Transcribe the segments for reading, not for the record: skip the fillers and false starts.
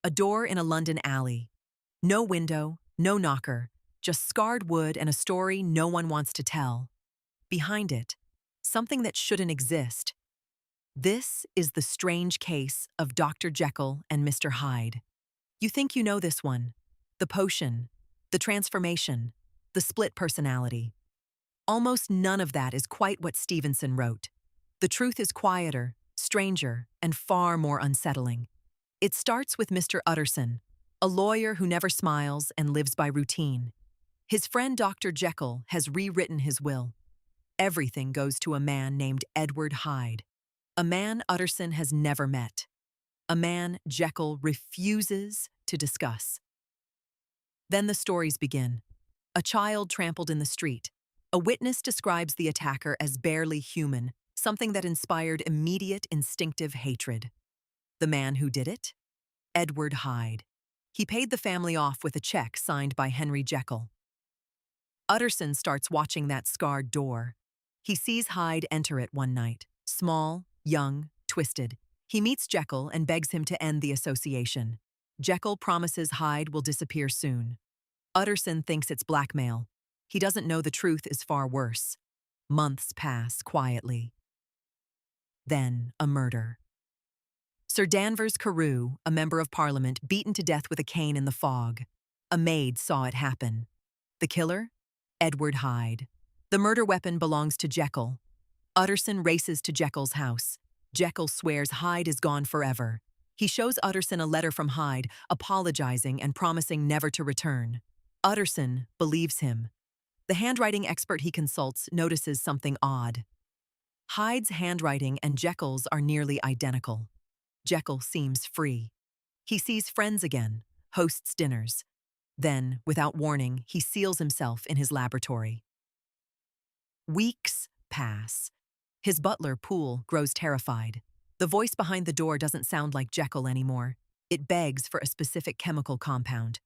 A door in a London alley. No window, no knocker, just scarred wood and a story no one wants to tell. Behind it, something that shouldn't exist. This is the strange case of Dr. Jekyll and Mr. Hyde. You think you know this one. The potion, the transformation, the split personality. Almost none of that is quite what Stevenson wrote. The truth is quieter, stranger, and far more unsettling. It starts with Mr. Utterson, a lawyer who never smiles and lives by routine. His friend Dr. Jekyll has rewritten his will. Everything goes to a man named Edward Hyde, a man Utterson has never met, a man Jekyll refuses to discuss. Then the stories begin. A child trampled in the street. A witness describes the attacker as barely human, something that inspired immediate instinctive hatred. The man who did it? Edward Hyde. He paid the family off with a check signed by Henry Jekyll. Utterson starts watching that scarred door. He sees Hyde enter it one night, small, young, twisted. He meets Jekyll and begs him to end the association. Jekyll promises Hyde will disappear soon. Utterson thinks it's blackmail. He doesn't know the truth is far worse. Months pass quietly. Then a murder. Sir Danvers Carew, a member of Parliament, beaten to death with a cane in the fog. A maid saw it happen. The killer? Edward Hyde. The murder weapon belongs to Jekyll. Utterson races to Jekyll's house. Jekyll swears Hyde is gone forever. He shows Utterson a letter from Hyde, apologizing and promising never to return. Utterson believes him. The handwriting expert he consults notices something odd. Hyde's handwriting and Jekyll's are nearly identical. Jekyll seems free. He sees friends again, hosts dinners. Then, without warning, he seals himself in his laboratory. Weeks pass. His butler, Poole, grows terrified. The voice behind the door doesn't sound like Jekyll anymore. It begs for a specific chemical compound.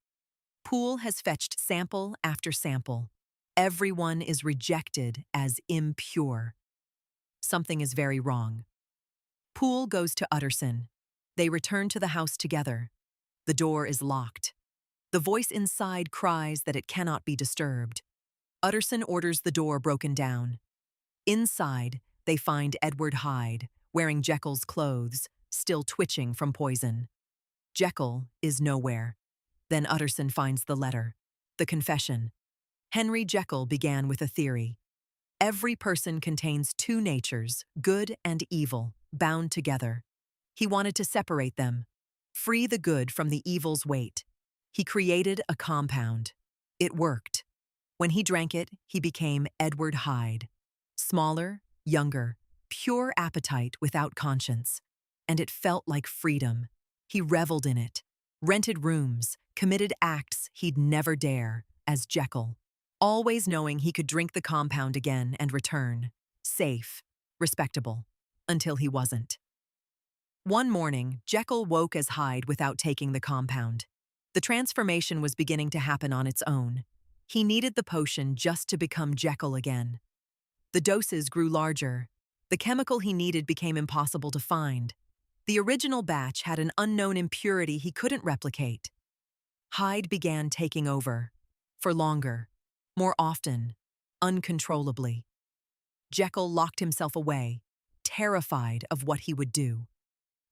Poole has fetched sample after sample. Everyone is rejected as impure. Something is very wrong. Poole goes to Utterson. They return to the house together. The door is locked. The voice inside cries that it cannot be disturbed. Utterson orders the door broken down. Inside, they find Edward Hyde, wearing Jekyll's clothes, still twitching from poison. Jekyll is nowhere. Then Utterson finds the letter, the confession. Henry Jekyll began with a theory. Every person contains two natures, good and evil, bound together. He wanted to separate them, free the good from the evil's weight. He created a compound. It worked. When he drank it, he became Edward Hyde. Smaller, younger, pure appetite without conscience. And it felt like freedom. He reveled in it, rented rooms, committed acts he'd never dare, as Jekyll, always knowing he could drink the compound again and return, safe, respectable, until he wasn't. One morning, Jekyll woke as Hyde without taking the compound. The transformation was beginning to happen on its own. He needed the potion just to become Jekyll again. The doses grew larger. The chemical he needed became impossible to find. The original batch had an unknown impurity he couldn't replicate. Hyde began taking over. For longer. More often. Uncontrollably. Jekyll locked himself away, terrified of what he would do.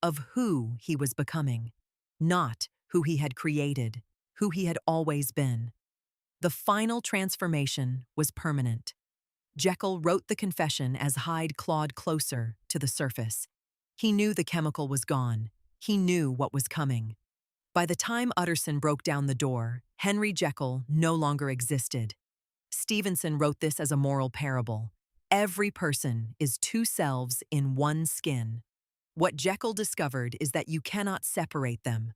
Of who he was becoming. Not who he had created, who he had always been. The final transformation was permanent. Jekyll wrote the confession as Hyde clawed closer to the surface. He knew the chemical was gone. He knew what was coming. By the time Utterson broke down the door, Henry Jekyll no longer existed. Stevenson wrote this as a moral parable. Every person is two selves in one skin. What Jekyll discovered is that you cannot separate them.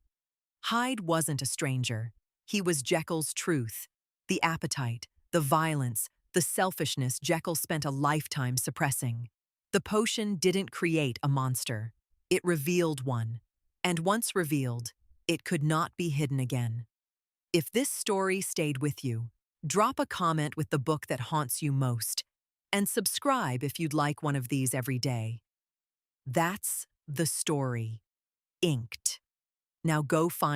Hyde wasn't a stranger. He was Jekyll's truth. The appetite, the violence, the selfishness Jekyll spent a lifetime suppressing. The potion didn't create a monster. It revealed one. And once revealed, it could not be hidden again. If this story stayed with you, drop a comment with the book that haunts you most, and subscribe if you'd like one of these every day. That's the story. Inked. Now go find